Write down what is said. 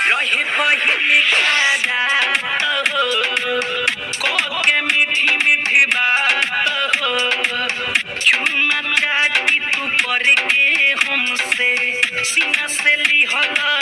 रहे पहिले का रात हो, कह के मीठी मीठी बात हो, चुम्मा चाटी तू करके हमसे सीना से लिहला